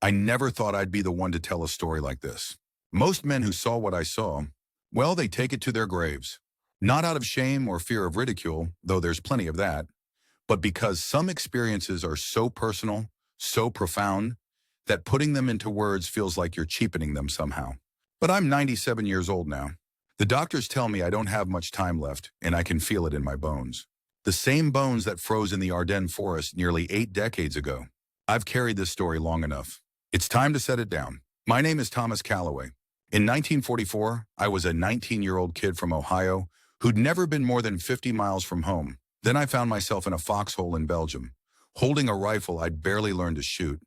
I never thought I'd be the one to tell a story like this. Most men who saw what I saw, well, they take it to their graves. Not out of shame or fear of ridicule, though there's plenty of that, but because some experiences are so personal, so profound, that putting them into words feels like you're cheapening them somehow. But I'm 97 years old now. The doctors tell me I don't have much time left, and I can feel it in my bones. The same bones that froze in the Ardennes forest nearly 8 decades ago. I've carried this story long enough. It's time to set it down. My name is Thomas Calloway. In 1944, I was a 19-year-old kid from Ohio who'd never been more than 50 miles from home. Then I found myself in a foxhole in Belgium, holding a rifle I'd barely learned to shoot,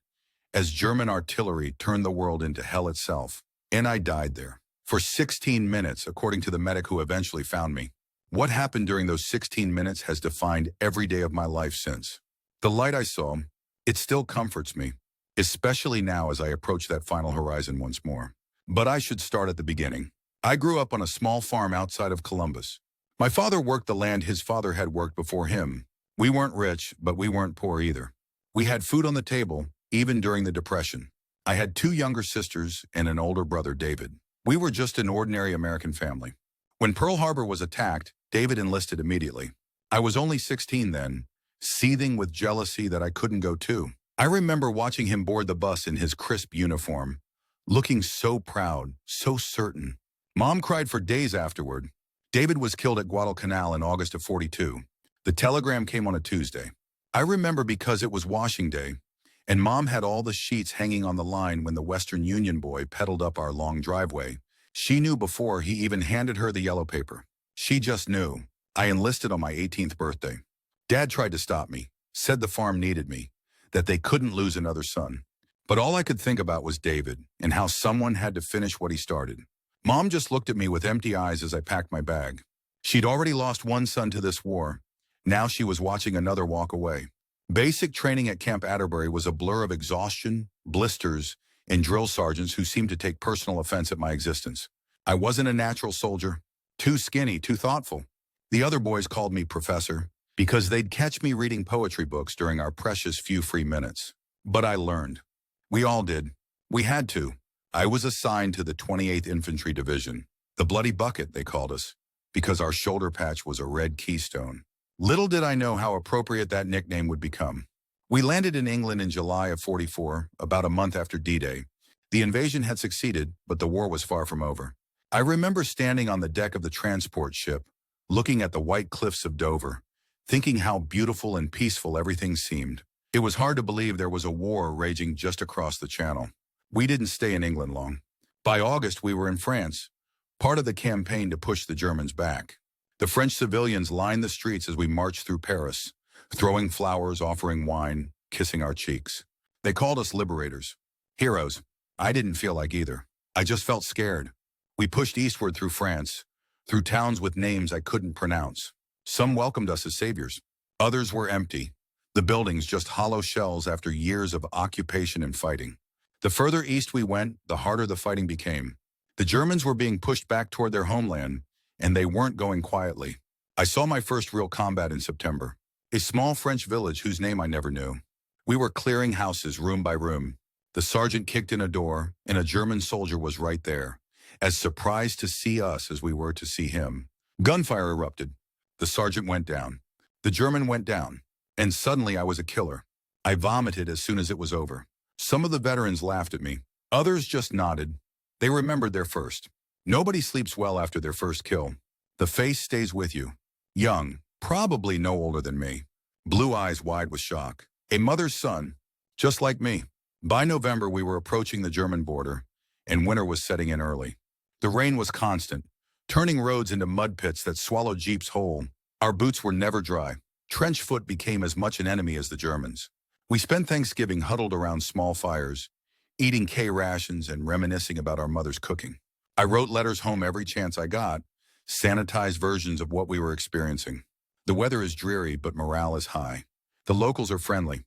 as German artillery turned the world into hell itself. And I died there. For 16 minutes, according to the medic who eventually found me. What happened during those 16 minutes has defined every day of my life since. The light I saw, it still comforts me, especially now as I approach that final horizon once more. But I should start at the beginning. I grew up on a small farm outside of Columbus. My father worked the land his father had worked before him. We weren't rich, but we weren't poor either. We had food on the table, even during the Depression. I had 2 younger sisters and an older brother, David. We were just an ordinary American family. When Pearl Harbor was attacked, David enlisted immediately. I was only 16 then, seething with jealousy that I couldn't go too. I remember watching him board the bus in his crisp uniform, looking so proud, so certain. Mom cried for days afterward. David was killed at Guadalcanal in August of '42. The telegram came on a Tuesday. I remember because it was washing day, and Mom had all the sheets hanging on the line when the Western Union boy pedaled up our long driveway. She knew before he even handed her the yellow paper. She just knew. I enlisted on my 18th birthday. Dad tried to stop me, said the farm needed me, that they couldn't lose another son. But all I could think about was David and how someone had to finish what he started. Mom just looked at me with empty eyes as I packed my bag. She'd already lost one son to this war. Now she was watching another walk away. Basic training at Camp Atterbury was a blur of exhaustion, blisters, and drill sergeants who seemed to take personal offense at my existence. I wasn't a natural soldier, too skinny, too thoughtful. The other boys called me Professor because they'd catch me reading poetry books during our precious few free minutes. But I learned. We all did. We had to. I was assigned to the 28th Infantry Division, the Bloody Bucket, they called us, because our shoulder patch was a red keystone. Little did I know how appropriate that nickname would become. We landed in England in July of '44, about a month after D-Day. The invasion had succeeded, but the war was far from over. I remember standing on the deck of the transport ship, looking at the white cliffs of Dover, thinking how beautiful and peaceful everything seemed. It was hard to believe there was a war raging just across the channel. We didn't stay in England long. By August, we were in France, part of the campaign to push the Germans back. The French civilians lined the streets as we marched through Paris, throwing flowers, offering wine, kissing our cheeks. They called us liberators, heroes. I didn't feel like either. I just felt scared. We pushed eastward through France, through towns with names I couldn't pronounce. Some welcomed us as saviors. Others were empty, the buildings just hollow shells after years of occupation and fighting. The further east we went, the harder the fighting became. The Germans were being pushed back toward their homeland, and they weren't going quietly. I saw my first real combat in September. A small French village whose name I never knew. We were clearing houses room by room. The sergeant kicked in a door, and a German soldier was right there, as surprised to see us as we were to see him. Gunfire erupted. The sergeant went down. The German went down. And suddenly I was a killer. I vomited as soon as it was over. Some of the veterans laughed at me. Others just nodded. They remembered their first. Nobody sleeps well after their first kill. The face stays with you. Young, probably no older than me. Blue eyes wide with shock. A mother's son, just like me. By November, we were approaching the German border, and winter was setting in early. The rain was constant, turning roads into mud pits that swallowed jeeps whole. Our boots were never dry. Trench foot became as much an enemy as the Germans. We spent Thanksgiving huddled around small fires, eating K rations and reminiscing about our mother's cooking. I wrote letters home every chance I got, sanitized versions of what we were experiencing. The weather is dreary, but morale is high. The locals are friendly.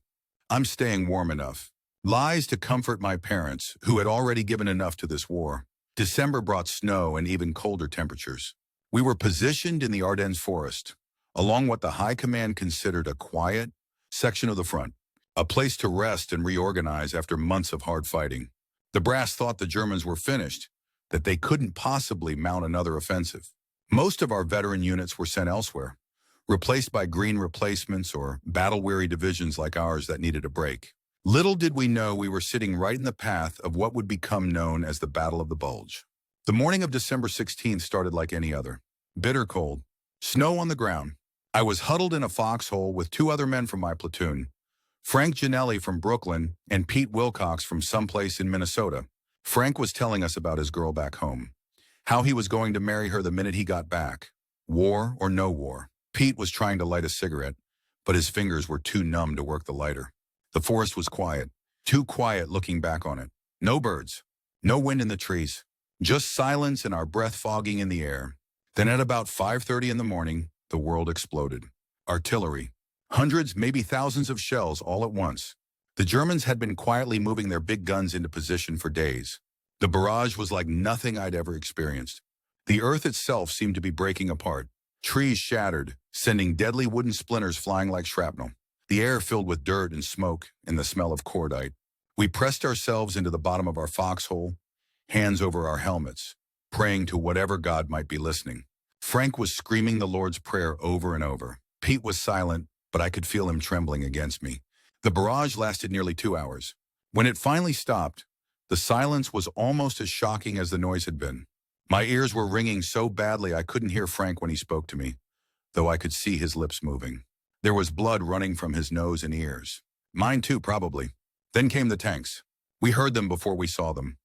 I'm staying warm enough. Lies to comfort my parents, who had already given enough to this war. December brought snow and even colder temperatures. We were positioned in the Ardennes forest, along what the High Command considered a quiet section of the front. a place to rest and reorganize after months of hard fighting. The brass thought the Germans were finished, that they couldn't possibly mount another offensive. Most of our veteran units were sent elsewhere, replaced by green replacements or battle-weary divisions like ours that needed a break. Little did we know we were sitting right in the path of what would become known as the Battle of the Bulge. The morning of December 16th started like any other. Bitter cold. Snow on the ground. I was huddled in a foxhole with two other men from my platoon, Frank Ginelli from Brooklyn and Pete Wilcox from someplace in Minnesota. Frank was telling us about his girl back home, how he was going to marry her the minute he got back. War or no war. Pete was trying to light a cigarette, but his fingers were too numb to work the lighter. The forest was quiet, too quiet looking back on it. No birds, no wind in the trees, just silence and our breath fogging in the air. Then at about 5:30 in the morning, the world exploded. Artillery. Hundreds, maybe thousands of shells all at once. The Germans had been quietly moving their big guns into position for days. The barrage was like nothing I'd ever experienced. The earth itself seemed to be breaking apart. Trees shattered, sending deadly wooden splinters flying like shrapnel. The air filled with dirt and smoke and the smell of cordite. We pressed ourselves into the bottom of our foxhole, hands over our helmets, praying to whatever God might be listening. Frank was screaming the Lord's Prayer over and over. Pete was silent, but I could feel him trembling against me. The barrage lasted nearly 2 hours. When it finally stopped, the silence was almost as shocking as the noise had been. My ears were ringing so badly I couldn't hear Frank when he spoke to me, though I could see his lips moving. There was blood running from his nose and ears. Mine too, probably. Then came the tanks. We heard them before we saw them.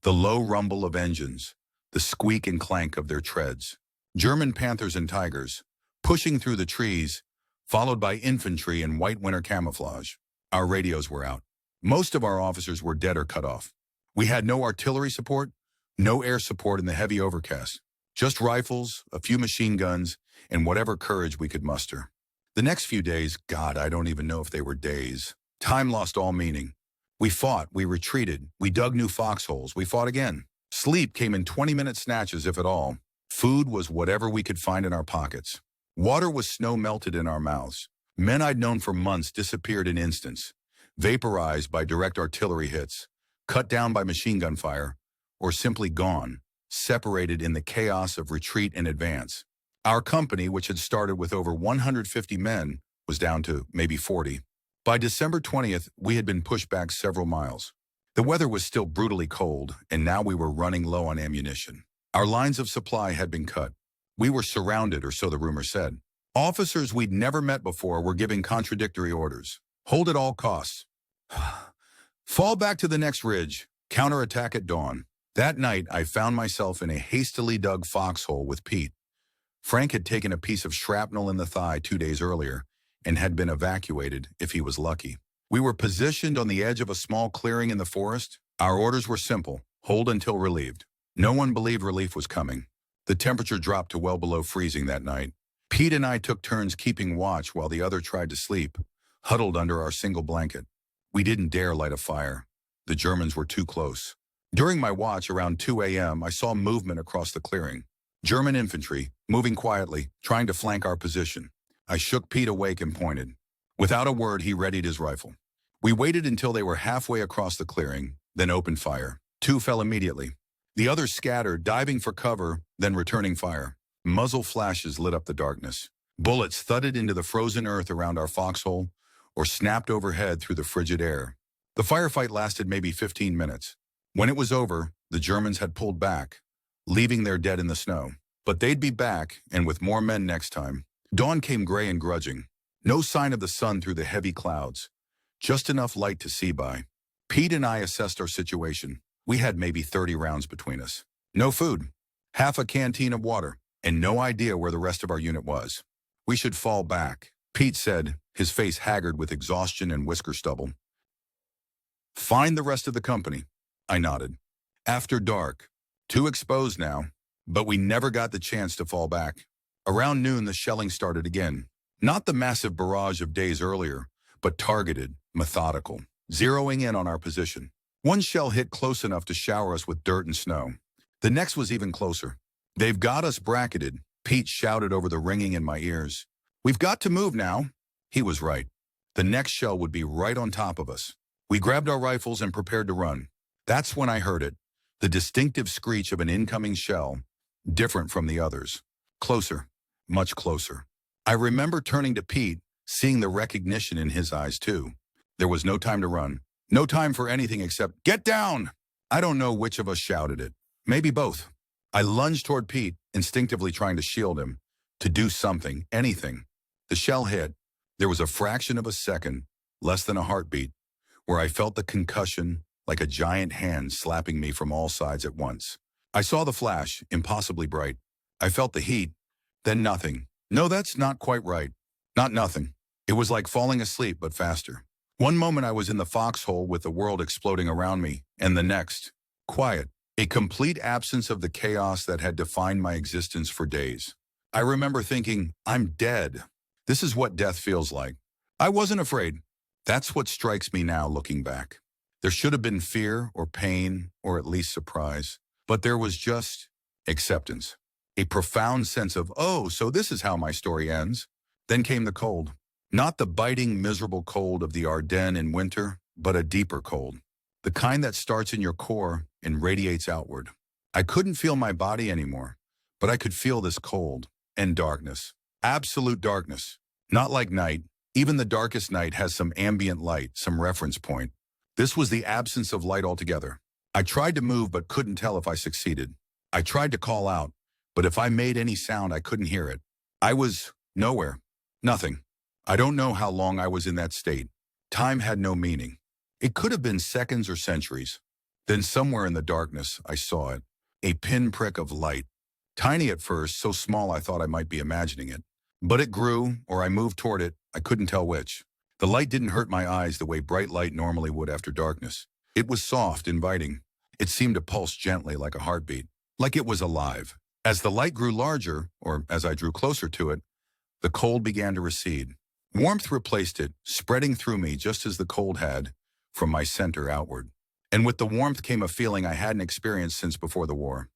The low rumble of engines, the squeak and clank of their treads. German Panthers and Tigers, pushing through the trees, followed by infantry in white winter camouflage. Our radios were out. Most of our officers were dead or cut off. We had no artillery support, no air support in the heavy overcast. Just rifles, a few machine guns, and whatever courage we could muster. The next few days, God, I don't even know if they were days. Time lost all meaning. We fought, we retreated, we dug new foxholes, we fought again. Sleep came in 20-minute snatches, if at all. Food was whatever we could find in our pockets. Water was snow melted in our mouths. Men I'd known for months disappeared in instants, vaporized by direct artillery hits, cut down by machine gun fire, or simply gone, separated in the chaos of retreat and advance. Our company, which had started with over 150 men, was down to maybe 40. By December 20th, we had been pushed back several miles. The weather was still brutally cold, and now we were running low on ammunition. Our lines of supply had been cut. We were surrounded, or so the rumor said. Officers we'd never met before were giving contradictory orders. Hold at all costs. Fall back to the next ridge. Counterattack at dawn. That night, I found myself in a hastily dug foxhole with Pete. Frank had taken a piece of shrapnel in the thigh 2 days earlier and had been evacuated if he was lucky. We were positioned on the edge of a small clearing in the forest. Our orders were simple: hold until relieved. No one believed relief was coming. The temperature dropped to well below freezing that night. Pete and I took turns keeping watch while the other tried to sleep, huddled under our single blanket. We didn't dare light a fire. The Germans were too close. During my watch around 2 a.m., I saw movement across the clearing. German infantry, moving quietly, trying to flank our position. I shook Pete awake and pointed. Without a word, he readied his rifle. We waited until they were halfway across the clearing, then opened fire. 2 fell immediately. The others scattered, diving for cover, then returning fire. Muzzle flashes lit up the darkness. Bullets thudded into the frozen earth around our foxhole or snapped overhead through the frigid air. The firefight lasted maybe 15 minutes. When it was over, the Germans had pulled back, leaving their dead in the snow. But they'd be back, and with more men next time. Dawn came gray and grudging. No sign of the sun through the heavy clouds. Just enough light to see by. Pete and I assessed our situation. We had maybe 30 rounds between us. No food, half a canteen of water, and no idea where the rest of our unit was. We should fall back, Pete said, his face haggard with exhaustion and whisker stubble. Find the rest of the company, I nodded. After dark. Too exposed now, but we never got the chance to fall back. Around noon, the shelling started again. Not the massive barrage of days earlier, but targeted, methodical, zeroing in on our position. One shell hit close enough to shower us with dirt and snow. The next was even closer. They've got us bracketed, Pete shouted over the ringing in my ears. We've got to move now. He was right. The next shell would be right on top of us. We grabbed our rifles and prepared to run. That's when I heard it, the distinctive screech of an incoming shell, different from the others. Closer, much closer. I remember turning to Pete, seeing the recognition in his eyes too. There was no time to run. No time for anything except, "Get down!" I don't know which of us shouted it. Maybe both. I lunged toward Pete, instinctively trying to shield him, to do something, anything. The shell hit. There was a fraction of a second, less than a heartbeat, where I felt the concussion like a giant hand slapping me from all sides at once. I saw the flash, impossibly bright. I felt the heat, then nothing. No, that's not quite right. Not nothing. It was like falling asleep, but faster. One moment I was in the foxhole with the world exploding around me, and the next, quiet. A complete absence of the chaos that had defined my existence for days. I remember thinking, I'm dead. This is what death feels like. I wasn't afraid. That's what strikes me now looking back. There should have been fear or pain or at least surprise. But there was just acceptance. A profound sense of, oh, so this is how my story ends. Then came the cold. Not the biting, miserable cold of the Ardennes in winter, but a deeper cold. The kind that starts in your core and radiates outward. I couldn't feel my body anymore, but I could feel this cold and darkness. Absolute darkness. Not like night. Even the darkest night has some ambient light, some reference point. This was the absence of light altogether. I tried to move but couldn't tell if I succeeded. I tried to call out, but if I made any sound, I couldn't hear it. I was nowhere. Nothing. I don't know how long I was in that state. Time had no meaning. It could have been seconds or centuries. Then somewhere in the darkness, I saw it. A pinprick of light. Tiny at first, so small I thought I might be imagining it. But it grew, or I moved toward it. I couldn't tell which. The light didn't hurt my eyes the way bright light normally would after darkness. It was soft, inviting. It seemed to pulse gently like a heartbeat, like it was alive. As the light grew larger, or as I drew closer to it, the cold began to recede. Warmth replaced it, spreading through me just as the cold had, from my center outward. And with the warmth came a feeling I hadn't experienced since before the war.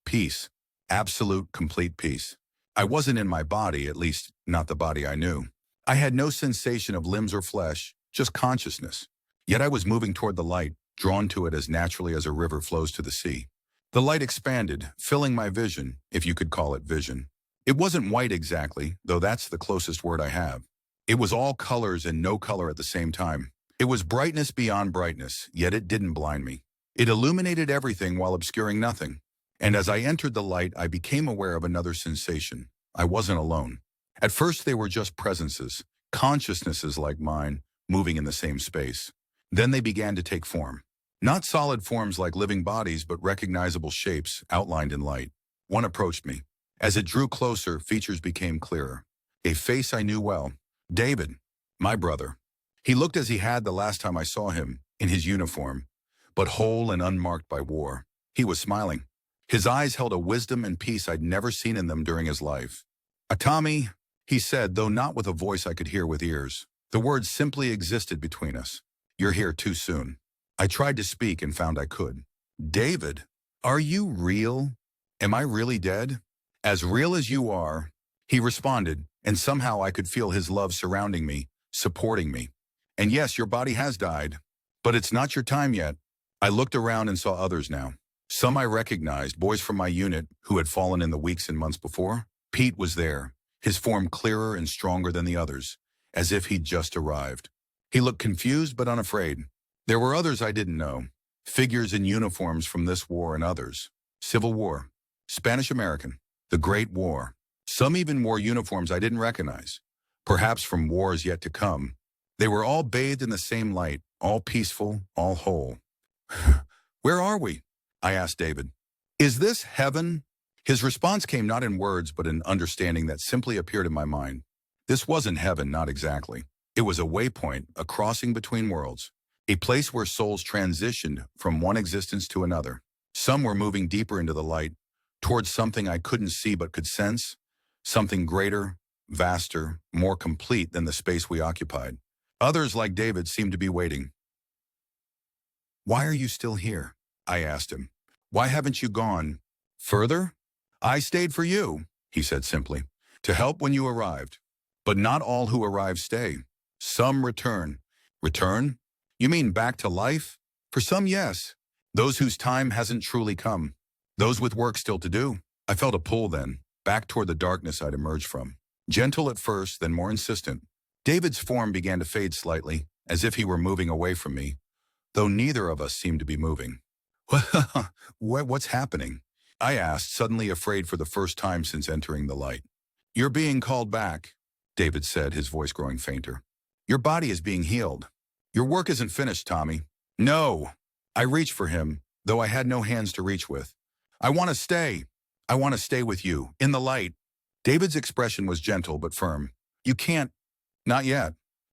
Peace. Absolute, complete peace. I wasn't in my body, at least not the body I knew. I had no sensation of limbs or flesh, just consciousness. Yet I was moving toward the light, drawn to it as naturally as a river flows to the sea. The light expanded, filling my vision, if you could call it vision. It wasn't white exactly, though that's the closest word I have. It was all colors and no color at the same time. It was brightness beyond brightness, yet it didn't blind me. It illuminated everything while obscuring nothing. And as I entered the light, I became aware of another sensation. I wasn't alone. At first, they were just presences, consciousnesses like mine, moving in the same space. Then they began to take form. Not solid forms like living bodies, but recognizable shapes outlined in light. One approached me. As it drew closer, features became clearer. A face I knew well. David, my brother. He looked as he had the last time I saw him, in his uniform, but whole and unmarked by war. He was smiling. His eyes held a wisdom and peace I'd never seen in them during his life. "Tommy," he said, though not with a voice I could hear with ears. The words simply existed between us. "You're here too soon." I tried to speak and found I could. "David, are you real? Am I really dead?" "As real as you are," he responded, and somehow I could feel his love surrounding me, supporting me. "And yes, your body has died, but it's not your time yet." I looked around and saw others now. Some I recognized, boys from my unit who had fallen in the weeks and months before. Pete was there, his form clearer and stronger than the others, as if he'd just arrived. He looked confused but unafraid. There were others I didn't know, figures in uniforms from this war and others. Civil War, Spanish-American, the Great War. Some even wore uniforms I didn't recognize, perhaps from wars yet to come. They were all bathed in the same light, all peaceful, all whole. "Where are we?" I asked David. "Is this heaven?" His response came not in words, but in understanding that simply appeared in my mind. This wasn't heaven, not exactly. It was a waypoint, a crossing between worlds, a place where souls transitioned from one existence to another. Some were moving deeper into the light, towards something I couldn't see but could sense, something greater, vaster, more complete than the space we occupied. Others, like David, seemed to be waiting. "Why are you still here?" I asked him. "Why haven't you gone further?" "I stayed for you," he said simply, "to help when you arrived. But not all who arrive stay. Some return. Return? You mean back to life? For some, yes. Those whose time hasn't truly come. Those with work still to do. I felt a pull then, back toward the darkness I'd emerged from. Gentle at first, then more insistent. David's form began to fade slightly, as if he were moving away from me, though neither of us seemed to be moving. What's happening? I asked, suddenly afraid for the first time since entering the light. You're being called back, David said, his voice growing fainter. Your body is being healed. Your work isn't finished, Tommy. No. I reached for him, though I had no hands to reach with. I want to stay. I want to stay with you, in the light. David's expression was gentle but firm. You can't. Not yet.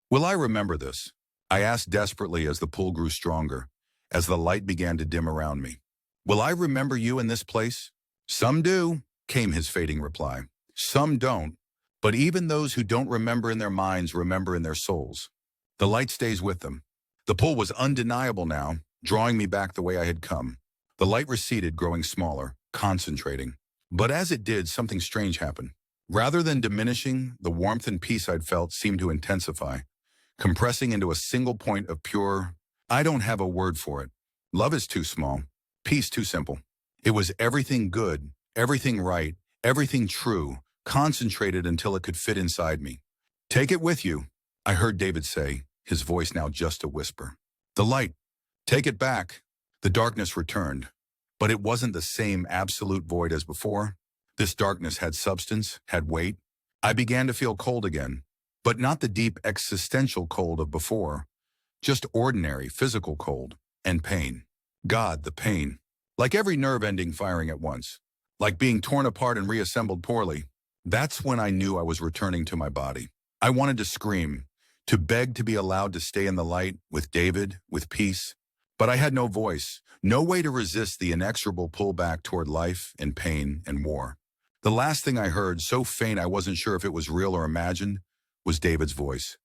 Will I remember this? I asked desperately as the pull grew stronger, as the light began to dim around me. Will I remember you in this place? Some do, came his fading reply. Some don't. But even those who don't remember in their minds remember in their souls. The light stays with them. The pull was undeniable now, drawing me back the way I had come. The light receded, growing smaller, concentrating. But as it did, something strange happened. Rather than diminishing, the warmth and peace I'd felt seemed to intensify, compressing into a single point of pure, I don't have a word for it. Love is too small, peace too simple. It was everything good, everything right, everything true, concentrated until it could fit inside me. Take it with you, I heard David say, his voice now just a whisper. The light. Take it back. The darkness returned. But it wasn't the same absolute void as before. This darkness had substance, had weight. I began to feel cold again, but not the deep existential cold of before. Just ordinary physical cold and pain. God, the pain. Like every nerve ending firing at once. Like being torn apart and reassembled poorly. That's when I knew I was returning to my body. I wanted to scream, to beg to be allowed to stay in the light, with David, with peace. But I had no voice, no way to resist the inexorable pull back toward life and pain and war. The last thing I heard, so faint I wasn't sure if it was real or imagined, was David's voice.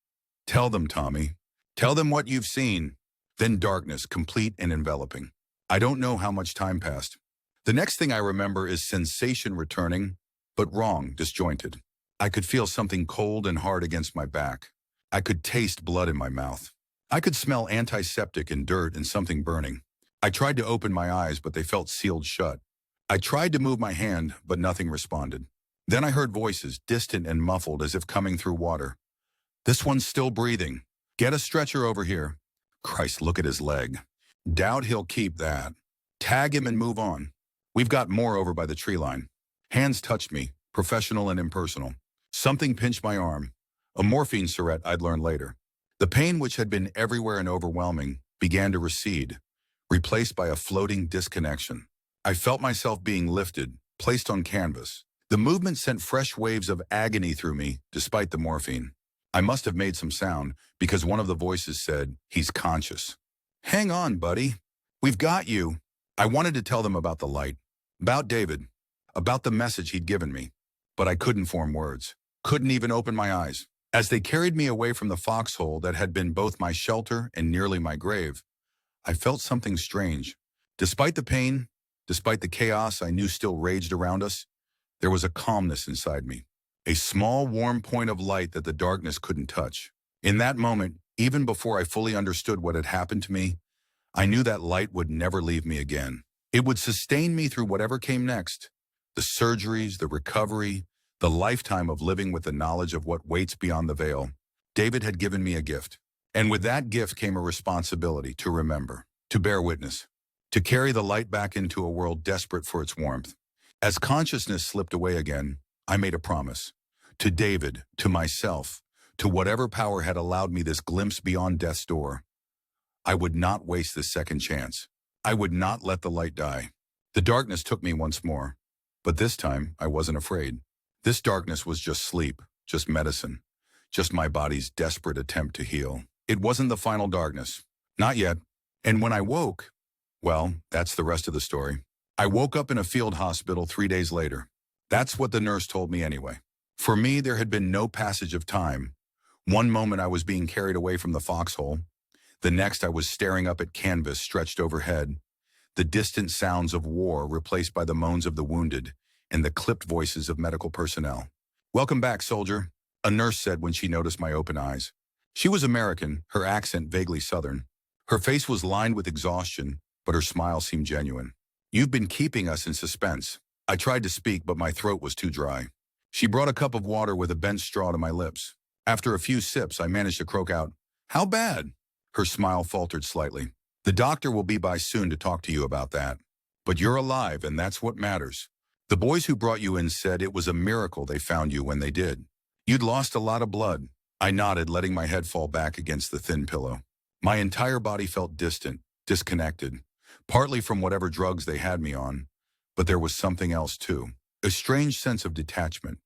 Tell them, Tommy. Tell them what you've seen. Then darkness, complete and enveloping. I don't know how much time passed. The next thing I remember is sensation returning, but wrong, disjointed. I could feel something cold and hard against my back. I could taste blood in my mouth. I could smell antiseptic and dirt and something burning. I tried to open my eyes, but they felt sealed shut. I tried to move my hand, but nothing responded. Then I heard voices, distant and muffled as if coming through water. This one's still breathing. Get a stretcher over here. Christ, look at his leg. Doubt he'll keep that. Tag him and move on. We've got more over by the tree line. Hands touched me, professional and impersonal. Something pinched my arm. A morphine syringe I'd learned later. The pain, which had been everywhere and overwhelming, began to recede, replaced by a floating disconnection. I felt myself being lifted, placed on canvas. The movement sent fresh waves of agony through me, despite the morphine. I must have made some sound, because one of the voices said, "He's conscious." Hang on, buddy. We've got you. I wanted to tell them about the light, about David, about the message he'd given me. But I couldn't form words, couldn't even open my eyes. As they carried me away from the foxhole that had been both my shelter and nearly my grave, I felt something strange. Despite the pain, despite the chaos I knew still raged around us, there was a calmness inside me, a small warm point of light that the darkness couldn't touch. In that moment, even before I fully understood what had happened to me, I knew that light would never leave me again. It would sustain me through whatever came next, the surgeries, the recovery, the lifetime of living with the knowledge of what waits beyond the veil. David had given me a gift. And with that gift came a responsibility to remember, to bear witness, to carry the light back into a world desperate for its warmth. As consciousness slipped away again, I made a promise. To David, to myself, to whatever power had allowed me this glimpse beyond death's door. I would not waste this second chance. I would not let the light die. The darkness took me once more, but this time I wasn't afraid. This darkness was just sleep, just medicine, just my body's desperate attempt to heal. It wasn't the final darkness. Not yet. And when I woke, well, that's the rest of the story. I woke up in a field hospital 3 days later. That's what the nurse told me anyway. For me, there had been no passage of time. One moment I was being carried away from the foxhole. The next I was staring up at canvas stretched overhead. The distant sounds of war replaced by the moans of the wounded and the clipped voices of medical personnel. "Welcome back, soldier," a nurse said when she noticed my open eyes. She was American, her accent vaguely Southern. Her face was lined with exhaustion, but her smile seemed genuine. "You've been keeping us in suspense." I tried to speak, but my throat was too dry. She brought a cup of water with a bent straw to my lips. After a few sips, I managed to croak out, "How bad?" Her smile faltered slightly. "The doctor will be by soon to talk to you about that. But you're alive, and that's what matters. The boys who brought you in said it was a miracle they found you when they did. You'd lost a lot of blood." I nodded, letting my head fall back against the thin pillow. My entire body felt distant, disconnected, partly from whatever drugs they had me on, but there was something else too. A strange sense of detachment,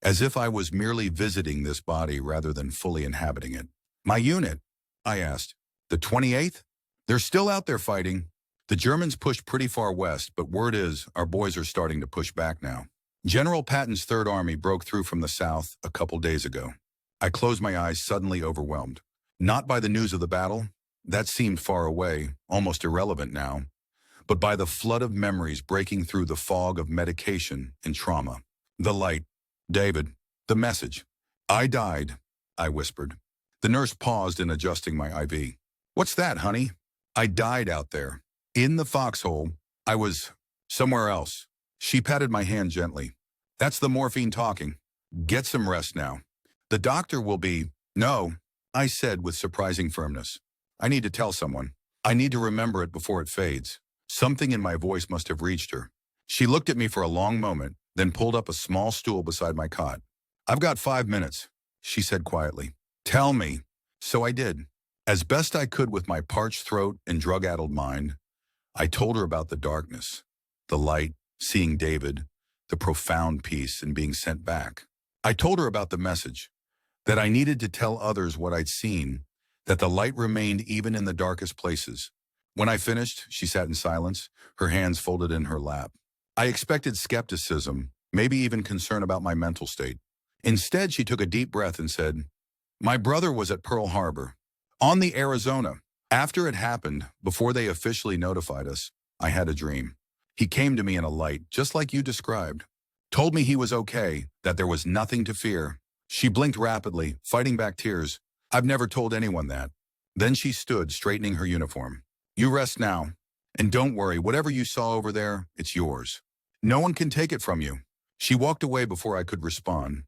as if I was merely visiting this body rather than fully inhabiting it. "My unit?" I asked. "The 28th? They're still out there fighting. The Germans pushed pretty far west, but word is our boys are starting to push back now. General Patton's Third Army broke through from the south a couple days ago." I closed my eyes, suddenly overwhelmed. Not by the news of the battle, that seemed far away, almost irrelevant now, but by the flood of memories breaking through the fog of medication and trauma. The light. David. The message. "I died," I whispered. The nurse paused in adjusting my IV. "What's that, honey?" "I died out there. In the Foxhole. I was somewhere else." She patted my hand gently. "That's the morphine talking. Get some rest now. The doctor will be—" "No," I said with surprising firmness. "I need to tell someone. I need to remember it before it fades." Something in my voice must have reached her. She looked at me for a long moment, then pulled up a small stool beside my cot. "I've got 5 minutes," she said quietly. "Tell me." So I did. As best I could with my parched throat and drug-addled mind, I told her about the darkness, the light, seeing David, the profound peace, and being sent back. I told her about the message, that I needed to tell others what I'd seen, that the light remained even in the darkest places. When I finished, she sat in silence, her hands folded in her lap. I expected skepticism, maybe even concern about my mental state. Instead, she took a deep breath and said, "My brother was at Pearl Harbor, on the Arizona. After it happened, before they officially notified us, I had a dream. He came to me in a light, just like you described. Told me he was okay, that there was nothing to fear." She blinked rapidly, fighting back tears. "I've never told anyone that." Then she stood, straightening her uniform. "You rest now. And don't worry, whatever you saw over there, it's yours. No one can take it from you." She walked away before I could respond,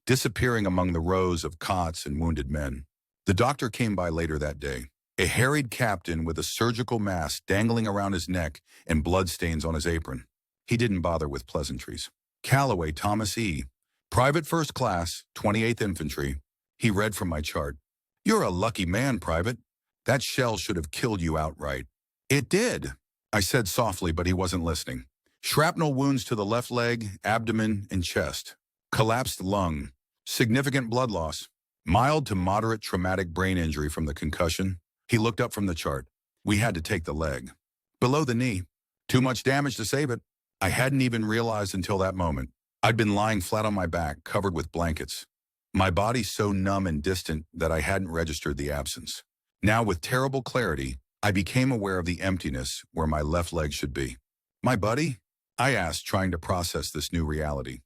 disappearing among the rows of cots and wounded men. The doctor came by later that day, a harried captain with a surgical mask dangling around his neck and bloodstains on his apron. He didn't bother with pleasantries. "Callaway Thomas E., Private First Class, 28th Infantry." He read from my chart. "You're a lucky man, Private. That shell should have killed you outright." "It did," I said softly, but he wasn't listening. "Shrapnel wounds to the left leg, abdomen, and chest. Collapsed lung. Significant blood loss. Mild to moderate traumatic brain injury from the concussion." He looked up from the chart. "We had to take the leg. Below the knee. Too much damage to save it." I hadn't even realized until that moment. I'd been lying flat on my back, covered with blankets. My body so numb and distant that I hadn't registered the absence. Now, with terrible clarity, I became aware of the emptiness where my left leg should be. "My buddy?" I asked, trying to process this new reality.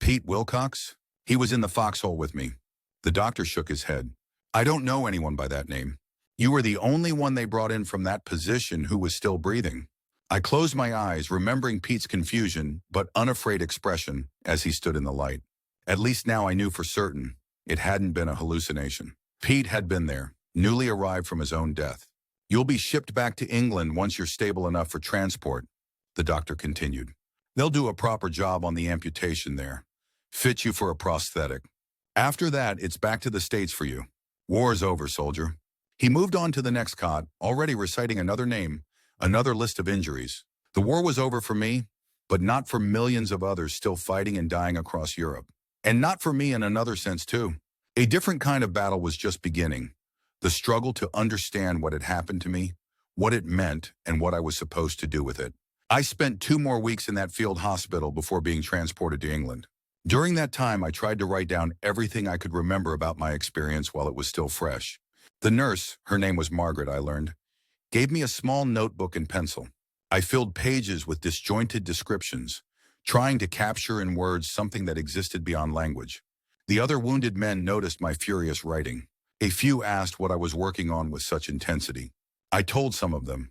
"Pete Wilcox? He was in the Foxhole with me." The doctor shook his head. "I don't know anyone by that name. You were the only one they brought in from that position who was still breathing." I closed my eyes, remembering Pete's confusion but unafraid expression as he stood in the light. At least now I knew for certain it hadn't been a hallucination. Pete had been there, newly arrived from his own death. "You'll be shipped back to England once you're stable enough for transport," the doctor continued. "They'll do a proper job on the amputation there. Fit you for a prosthetic. After that, it's back to the States for you. War's over, soldier." He moved on to the next cot, already reciting another name, another list of injuries. The war was over for me, but not for millions of others still fighting and dying across Europe. And not for me in another sense, too. A different kind of battle was just beginning. The struggle to understand what had happened to me, what it meant, and what I was supposed to do with it. I spent 2 more weeks in that field hospital before being transported to England. During that time, I tried to write down everything I could remember about my experience while it was still fresh. The nurse, her name was Margaret, I learned, gave me a small notebook and pencil. I filled pages with disjointed descriptions, trying to capture in words something that existed beyond language. The other wounded men noticed my furious writing. A few asked what I was working on with such intensity. I told some of them,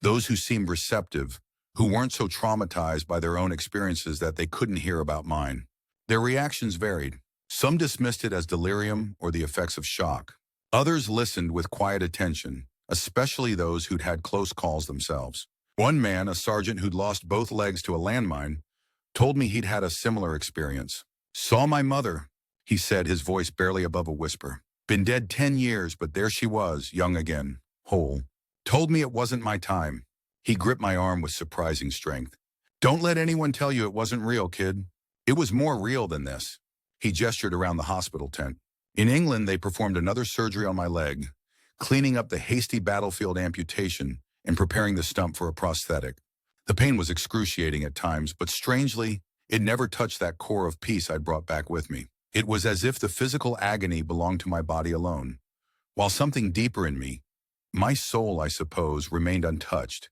those who seemed receptive, who weren't so traumatized by their own experiences that they couldn't hear about mine. Their reactions varied. Some dismissed it as delirium or the effects of shock. Others listened with quiet attention, especially those who'd had close calls themselves. One man, a sergeant who'd lost both legs to a landmine, told me he'd had a similar experience. "Saw my mother," he said, his voice barely above a whisper. "Been dead 10 years, but there she was, young again, whole. Told me it wasn't my time." He gripped my arm with surprising strength. "Don't let anyone tell you it wasn't real, kid. It was more real than this." He gestured around the hospital tent. In England, they performed another surgery on my leg, cleaning up the hasty battlefield amputation and preparing the stump for a prosthetic. The pain was excruciating at times, but strangely, it never touched that core of peace I'd brought back with me. It was as if the physical agony belonged to my body alone, while something deeper in me, my soul, I suppose, remained untouched,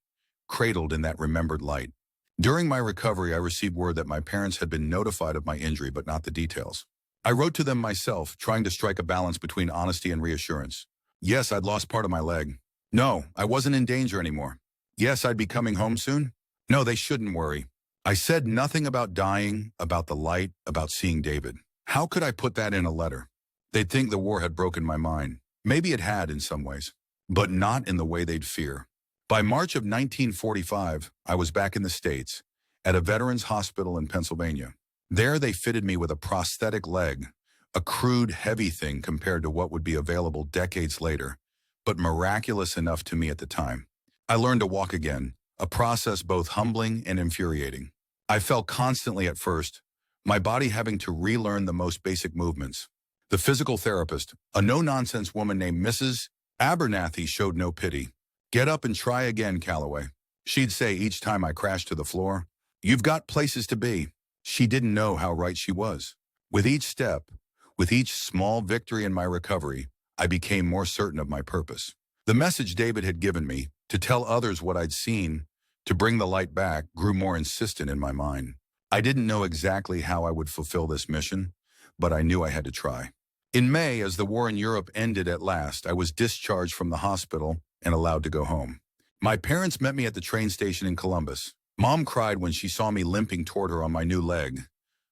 cradled in that remembered light. During my recovery, I received word that my parents had been notified of my injury, but not the details. I wrote to them myself, trying to strike a balance between honesty and reassurance. Yes, I'd lost part of my leg. No, I wasn't in danger anymore. Yes, I'd be coming home soon. No, they shouldn't worry. I said nothing about dying, about the light, about seeing David. How could I put that in a letter? They'd think the war had broken my mind. Maybe it had in some ways, but not in the way they'd fear. By March of 1945, I was back in the States, at a veterans hospital in Pennsylvania. There they fitted me with a prosthetic leg, a crude, heavy thing compared to what would be available decades later, but miraculous enough to me at the time. I learned to walk again, a process both humbling and infuriating. I fell constantly at first, my body having to relearn the most basic movements. The physical therapist, a no-nonsense woman named Mrs. Abernathy, showed no pity. "Get up and try again, Calloway," she'd say each time I crashed to the floor. "You've got places to be." She didn't know how right she was. With each step, with each small victory in my recovery, I became more certain of my purpose. The message David had given me, to tell others what I'd seen, to bring the light back, grew more insistent in my mind. I didn't know exactly how I would fulfill this mission, but I knew I had to try. In May, as the war in Europe ended at last, I was discharged from the hospital and allowed to go home. My parents met me at the train station in Columbus. Mom cried when she saw me limping toward her on my new leg,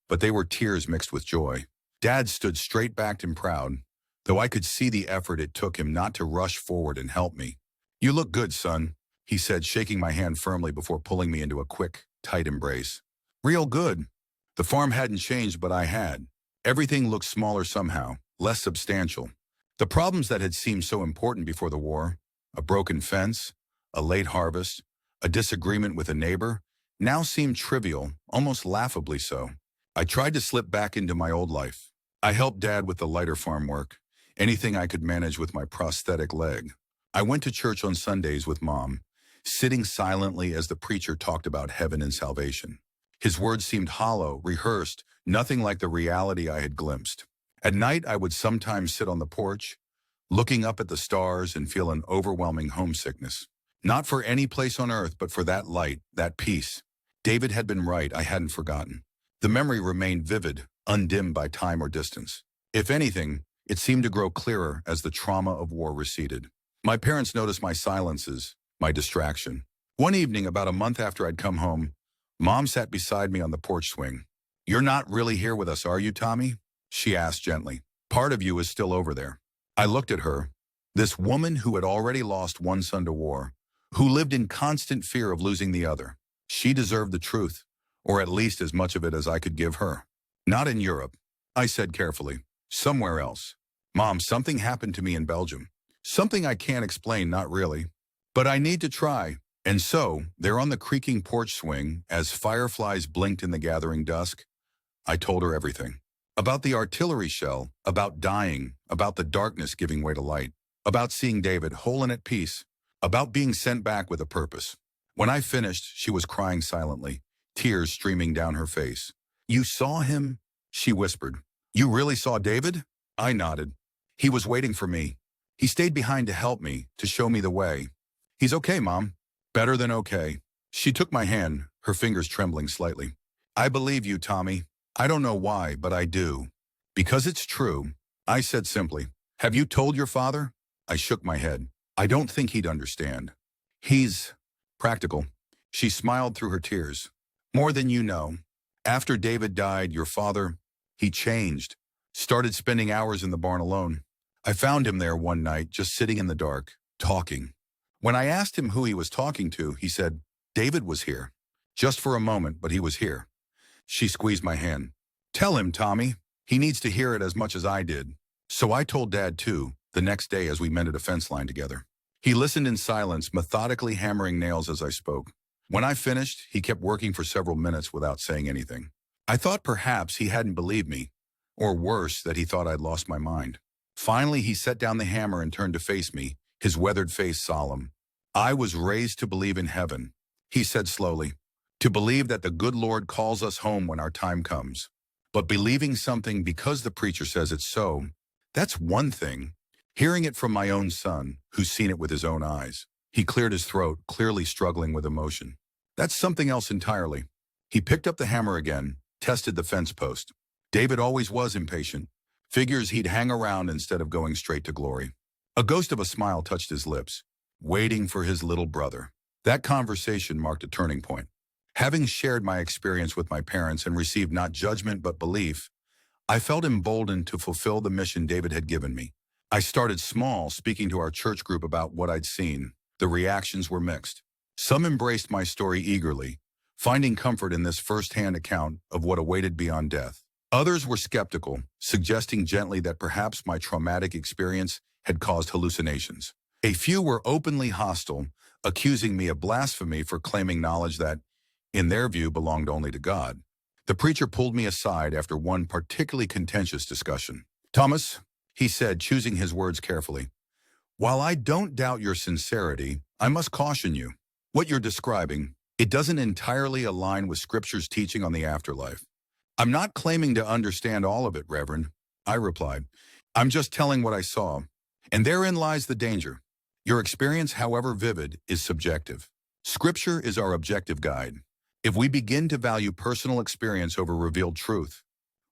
but they were tears mixed with joy. Dad stood straight-backed and proud, though I could see the effort it took him not to rush forward and help me. "You look good, son," he said, shaking my hand firmly before pulling me into a quick, tight embrace. "Real good." The farm hadn't changed, but I had. Everything looked smaller somehow, less substantial. The problems that had seemed so important before the war, a broken fence, a late harvest, a disagreement with a neighbor, now seemed trivial, almost laughably so. I tried to slip back into my old life. I helped Dad with the lighter farm work, anything I could manage with my prosthetic leg. I went to church on Sundays with Mom, sitting silently as the preacher talked about heaven and salvation. His words seemed hollow, rehearsed, nothing like the reality I had glimpsed. At night, I would sometimes sit on the porch, looking up at the stars and feel an overwhelming homesickness. Not for any place on earth, but for that light, that peace. David had been right, I hadn't forgotten. The memory remained vivid, undimmed by time or distance. If anything, it seemed to grow clearer as the trauma of war receded. My parents noticed my silences, my distraction. One evening, about a month after I'd come home, Mom sat beside me on the porch swing. "You're not really here with us, are you, Tommy?" she asked gently. "Part of you is still over there." I looked at her, this woman who had already lost one son to war, who lived in constant fear of losing the other. She deserved the truth, or at least as much of it as I could give her. "Not in Europe," I said carefully. "Somewhere else. Mom, something happened to me in Belgium. Something I can't explain, not really. But I need to try." And so, there on the creaking porch swing, as fireflies blinked in the gathering dusk, I told her everything. About the artillery shell, about dying, about the darkness giving way to light, about seeing David whole and at peace, about being sent back with a purpose. When I finished, she was crying silently, tears streaming down her face. "You saw him?" she whispered. "You really saw David?" I nodded. "He was waiting for me. He stayed behind to help me, to show me the way. He's okay, Mom." "Better than okay." She took my hand, her fingers trembling slightly. "I believe you, Tommy. I don't know why, but I do. Because it's true," I said simply. Have you told your father? I shook my head. I don't think he'd understand. He's practical. She smiled through her tears. More than you know. After David died, your father, he changed. Started spending hours in the barn alone. I found him there one night, just sitting in the dark, talking. When I asked him who he was talking to, he said, David was here. Just for a moment, but he was here. She squeezed my hand. Tell him, Tommy. He needs to hear it as much as I did. So I told Dad too, the next day as we mended a fence line together. He listened in silence, methodically hammering nails as I spoke. When I finished, he kept working for several minutes without saying anything. I thought perhaps he hadn't believed me, or worse, that he thought I'd lost my mind. Finally, he set down the hammer and turned to face me, his weathered face solemn. I was raised to believe in heaven, he said slowly, to believe that the good Lord calls us home when our time comes. But believing something because the preacher says it's so, that's one thing. Hearing it from my own son, who's seen it with his own eyes. He cleared his throat, clearly struggling with emotion. That's something else entirely. He picked up the hammer again, tested the fence post. David always was impatient. Figures he'd hang around instead of going straight to glory. A ghost of a smile touched his lips, waiting for his little brother. That conversation marked a turning point. Having shared my experience with my parents and received not judgment but belief, I felt emboldened to fulfill the mission David had given me. I started small, speaking to our church group about what I'd seen. The reactions were mixed. Some embraced my story eagerly, finding comfort in this first-hand account of what awaited beyond death. Others were skeptical, suggesting gently that perhaps my traumatic experience had caused hallucinations. A few were openly hostile, accusing me of blasphemy for claiming knowledge that, in their view, belonged only to God. The preacher pulled me aside after one particularly contentious discussion. Thomas, he said, choosing his words carefully, while I don't doubt your sincerity, I must caution you. What you're describing, it doesn't entirely align with Scripture's teaching on the afterlife. I'm not claiming to understand all of it, Reverend, I replied. I'm just telling what I saw, and therein lies the danger. Your experience, however vivid, is subjective. Scripture is our objective guide. If we begin to value personal experience over revealed truth,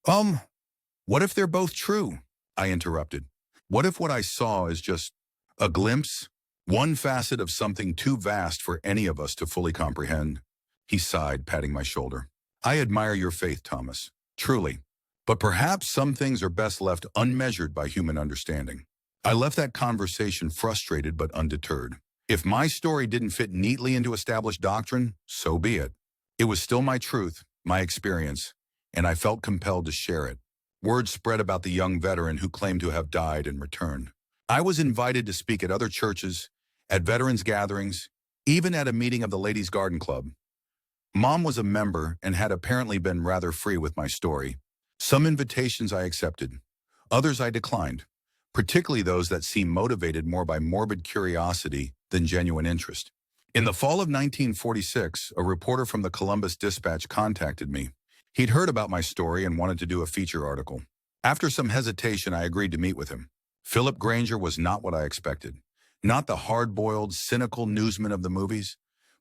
what if they're both true? I interrupted. What if what I saw is just a glimpse, one facet of something too vast for any of us to fully comprehend? He sighed, patting my shoulder. I admire your faith, Thomas, truly. But perhaps some things are best left unmeasured by human understanding. I left that conversation frustrated but undeterred. If my story didn't fit neatly into established doctrine, so be it. It was still my truth, my experience, and I felt compelled to share it. Word spread about the young veteran who claimed to have died and returned. I was invited to speak at other churches, at veterans gatherings, even at a meeting of the Ladies' Garden Club. Mom was a member and had apparently been rather free with my story. Some invitations I accepted, others I declined, particularly those that seemed motivated more by morbid curiosity than genuine interest. In the fall of 1946, a reporter from the Columbus Dispatch contacted me. He'd heard about my story and wanted to do a feature article. After some hesitation, I agreed to meet with him. Philip Granger was not what I expected. Not the hard-boiled, cynical newsman of the movies,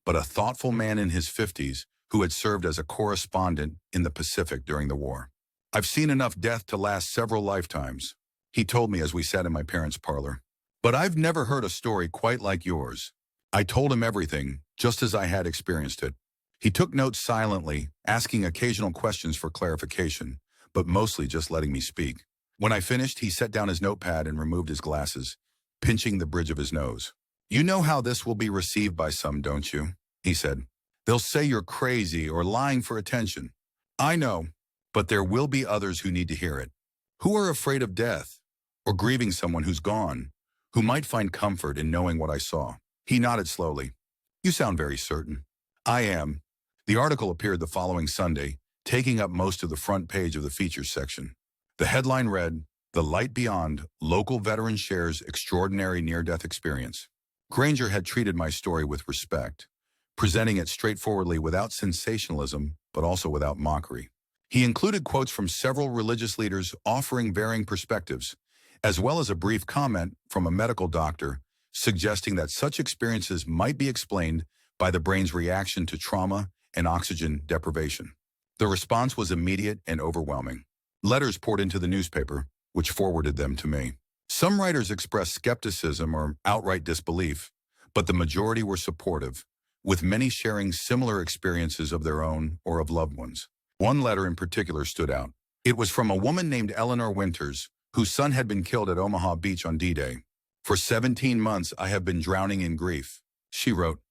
but a thoughtful man in his 50s who had served as a correspondent in the Pacific during the war. I've seen enough death to last several lifetimes, he told me as we sat in my parents' parlor. But I've never heard a story quite like yours. I told him everything, just as I had experienced it. He took notes silently, asking occasional questions for clarification, but mostly just letting me speak. When I finished, he set down his notepad and removed his glasses, pinching the bridge of his nose. You know how this will be received by some, don't you? He said. They'll say you're crazy or lying for attention. I know, but there will be others who need to hear it. Who are afraid of death, or grieving someone who's gone, who might find comfort in knowing what I saw. He nodded slowly. You sound very certain. I am. The article appeared the following Sunday, taking up most of the front page of the features section. The headline read, The Light Beyond, Local Veteran Shares Extraordinary Near-Death Experience. Granger had treated my story with respect, presenting it straightforwardly without sensationalism, but also without mockery. He included quotes from several religious leaders offering varying perspectives, as well as a brief comment from a medical doctor suggesting that such experiences might be explained by the brain's reaction to trauma and oxygen deprivation. The response was immediate and overwhelming. Letters poured into the newspaper, which forwarded them to me. Some writers expressed skepticism or outright disbelief, but the majority were supportive, with many sharing similar experiences of their own or of loved ones. One letter in particular stood out. It was from a woman named Eleanor Winters, whose son had been killed at Omaha Beach on D-Day. "For 17 months, I have been drowning in grief," she wrote.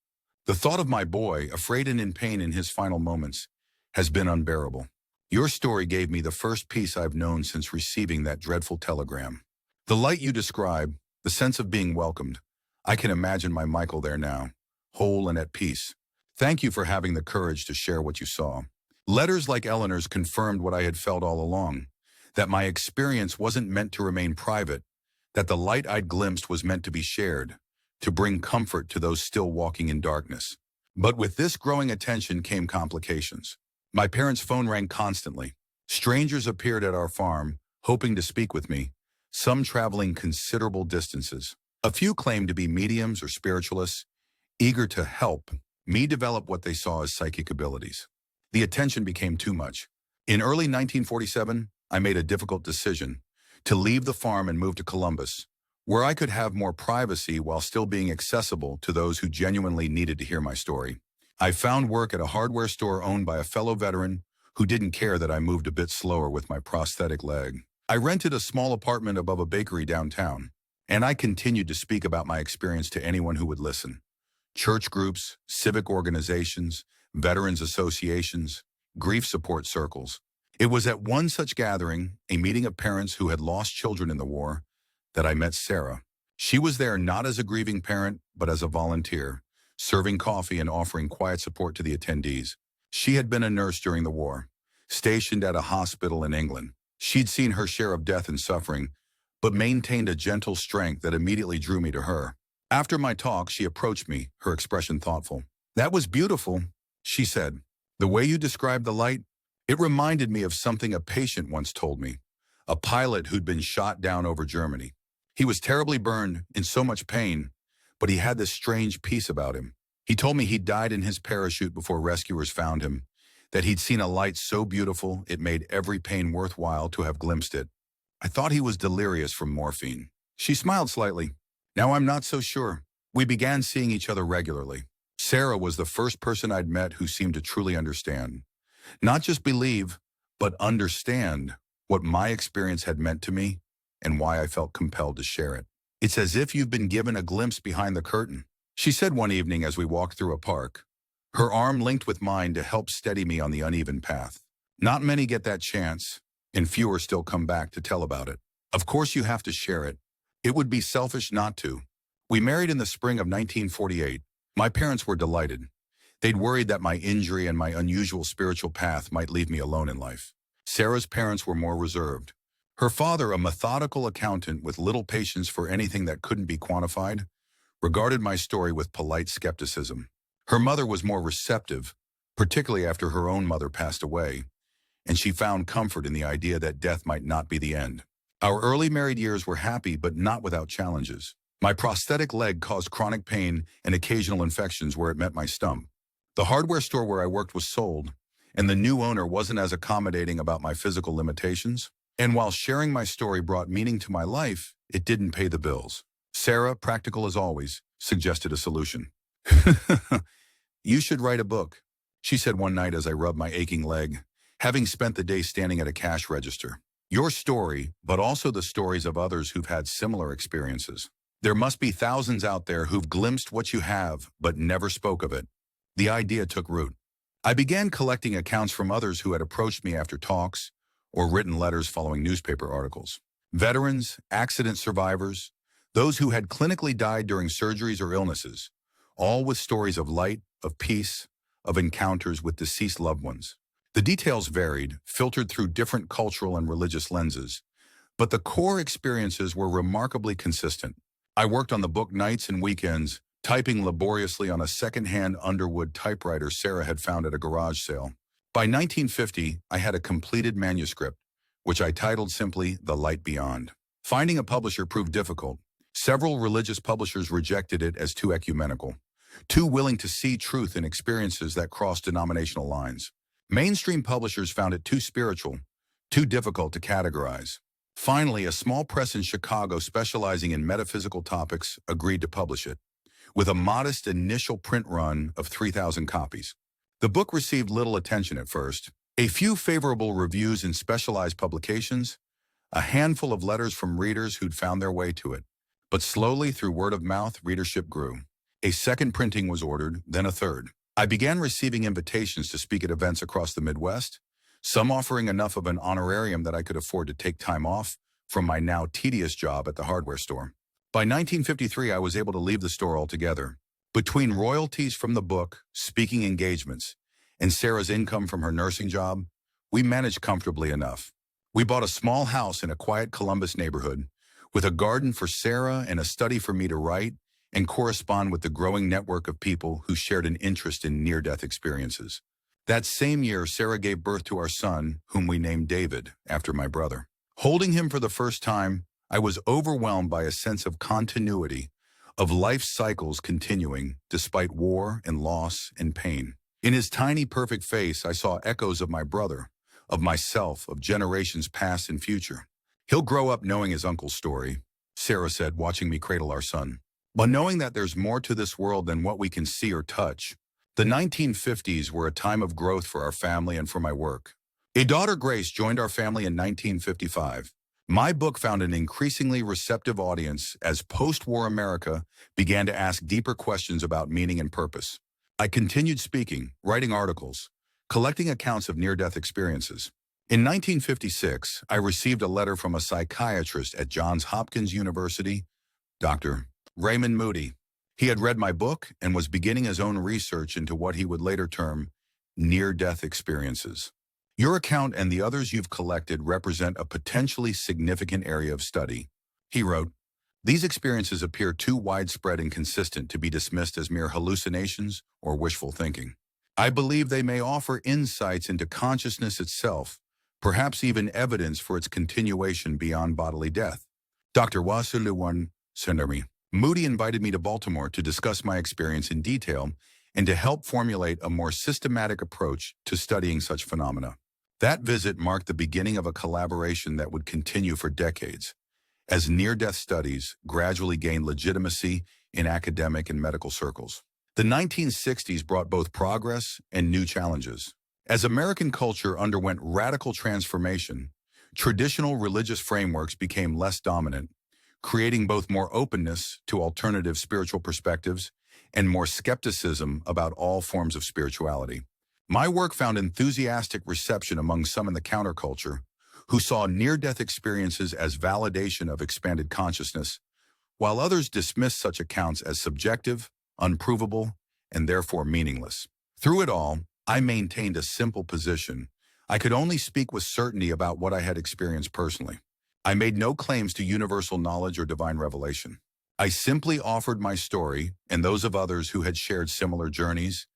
"The thought of my boy, afraid and in pain in his final moments, has been unbearable. Your story gave me the first peace I've known since receiving that dreadful telegram. The light you describe, the sense of being welcomed, I can imagine my Michael there now, whole and at peace. Thank you for having the courage to share what you saw." Letters like Eleanor's confirmed what I had felt all along, that my experience wasn't meant to remain private, that the light I'd glimpsed was meant to be shared, to bring comfort to those still walking in darkness. But with this growing attention came complications. My parents' phone rang constantly. Strangers appeared at our farm, hoping to speak with me, some traveling considerable distances. A few claimed to be mediums or spiritualists, eager to help me develop what they saw as psychic abilities. The attention became too much. In early 1947, I made a difficult decision to leave the farm and move to Columbus, where I could have more privacy while still being accessible to those who genuinely needed to hear my story. I found work at a hardware store owned by a fellow veteran who didn't care that I moved a bit slower with my prosthetic leg. I rented a small apartment above a bakery downtown, and I continued to speak about my experience to anyone who would listen. Church groups, civic organizations, veterans associations, grief support circles. It was at one such gathering, a meeting of parents who had lost children in the war, that I met Sarah. She was there not as a grieving parent, but as a volunteer, serving coffee and offering quiet support to the attendees. She had been a nurse during the war, stationed at a hospital in England. She'd seen her share of death and suffering, but maintained a gentle strength that immediately drew me to her. After my talk, she approached me, her expression thoughtful. "That was beautiful," she said. "The way you described the light, it reminded me of something a patient once told me, a pilot who'd been shot down over Germany. He was terribly burned, in so much pain, but he had this strange peace about him. He told me he'd died in his parachute before rescuers found him, that he'd seen a light so beautiful it made every pain worthwhile to have glimpsed it. I thought he was delirious from morphine." She smiled slightly. "Now I'm not so sure." We began seeing each other regularly. Sarah was the first person I'd met who seemed to truly understand. Not just believe, but understand what my experience had meant to me and why I felt compelled to share it. "It's as if you've been given a glimpse behind the curtain," she said one evening as we walked through a park, her arm linked with mine to help steady me on the uneven path. "Not many get that chance, and fewer still come back to tell about it. Of course you have to share it. It would be selfish not to." We married in the spring of 1948. My parents were delighted. They'd worried that my injury and my unusual spiritual path might leave me alone in life. Sarah's parents were more reserved. Her father, a methodical accountant with little patience for anything that couldn't be quantified, regarded my story with polite skepticism. Her mother was more receptive, particularly after her own mother passed away, and she found comfort in the idea that death might not be the end. Our early married years were happy, but not without challenges. My prosthetic leg caused chronic pain and occasional infections where it met my stump. The hardware store where I worked was sold, and the new owner wasn't as accommodating about my physical limitations. And while sharing my story brought meaning to my life, it didn't pay the bills. Sarah, practical as always, suggested a solution. "You should write a book," she said one night as I rubbed my aching leg, having spent the day standing at a cash register. "Your story, but also the stories of others who've had similar experiences. There must be thousands out there who've glimpsed what you have, but never spoke of it." The idea took root. I began collecting accounts from others who had approached me after talks or written letters following newspaper articles. Veterans, accident survivors, those who had clinically died during surgeries or illnesses, all with stories of light, of peace, of encounters with deceased loved ones. The details varied, filtered through different cultural and religious lenses, but the core experiences were remarkably consistent. I worked on the book nights and weekends, typing laboriously on a second-hand Underwood typewriter Sarah had found at a garage sale. By 1950, I had a completed manuscript, which I titled simply The Light Beyond. Finding a publisher proved difficult. Several religious publishers rejected it as too ecumenical, too willing to see truth in experiences that crossed denominational lines. Mainstream publishers found it too spiritual, too difficult to categorize. Finally, a small press in Chicago specializing in metaphysical topics agreed to publish it, with a modest initial print run of 3,000 copies. The book received little attention at first. A few favorable reviews in specialized publications, a handful of letters from readers who'd found their way to it. But slowly, through word of mouth, readership grew. A second printing was ordered, then a third. I began receiving invitations to speak at events across the Midwest, some offering enough of an honorarium that I could afford to take time off from my now tedious job at the hardware store. By 1953, I was able to leave the store altogether. Between royalties from the book, speaking engagements, and Sarah's income from her nursing job, we managed comfortably enough. We bought a small house in a quiet Columbus neighborhood, with a garden for Sarah and a study for me to write and correspond with the growing network of people who shared an interest in near-death experiences. That same year, Sarah gave birth to our son, whom we named David, after my brother. Holding him for the first time, I was overwhelmed by a sense of continuity, of life cycles continuing despite war and loss and pain. In his tiny, perfect face, I saw echoes of my brother, of myself, of generations past and future. He'll grow up knowing his uncle's story, Sarah said, watching me cradle our son. But knowing that there's more to this world than what we can see or touch. The 1950s were a time of growth for our family and for my work. A daughter, Grace, joined our family in 1955. My book found an increasingly receptive audience as post-war America began to ask deeper questions about meaning and purpose. I continued speaking, writing articles, collecting accounts of near-death experiences. In 1956, I received a letter from a psychiatrist at Johns Hopkins University, Dr. Raymond Moody. He had read my book and was beginning his own research into what he would later term near-death experiences. Your account and the others you've collected represent a potentially significant area of study. He wrote, these experiences appear too widespread and consistent to be dismissed as mere hallucinations or wishful thinking. I believe they may offer insights into consciousness itself, perhaps even evidence for its continuation beyond bodily death. Dr. WWII Moody invited me to Baltimore to discuss my experience in detail and to help formulate a more systematic approach to studying such phenomena. That visit marked the beginning of a collaboration that would continue for decades, as near-death studies gradually gained legitimacy in academic and medical circles. The 1960s brought both progress and new challenges. As American culture underwent radical transformation, traditional religious frameworks became less dominant, creating both more openness to alternative spiritual perspectives and more skepticism about all forms of spirituality. My work found enthusiastic reception among some in the counterculture, who saw near-death experiences as validation of expanded consciousness, while others dismissed such accounts as subjective, unprovable, and therefore meaningless. Through it all, I maintained a simple position. I could only speak with certainty about what I had experienced personally. I made no claims to universal knowledge or divine revelation. I simply offered my story, and those of others who had shared similar journeys,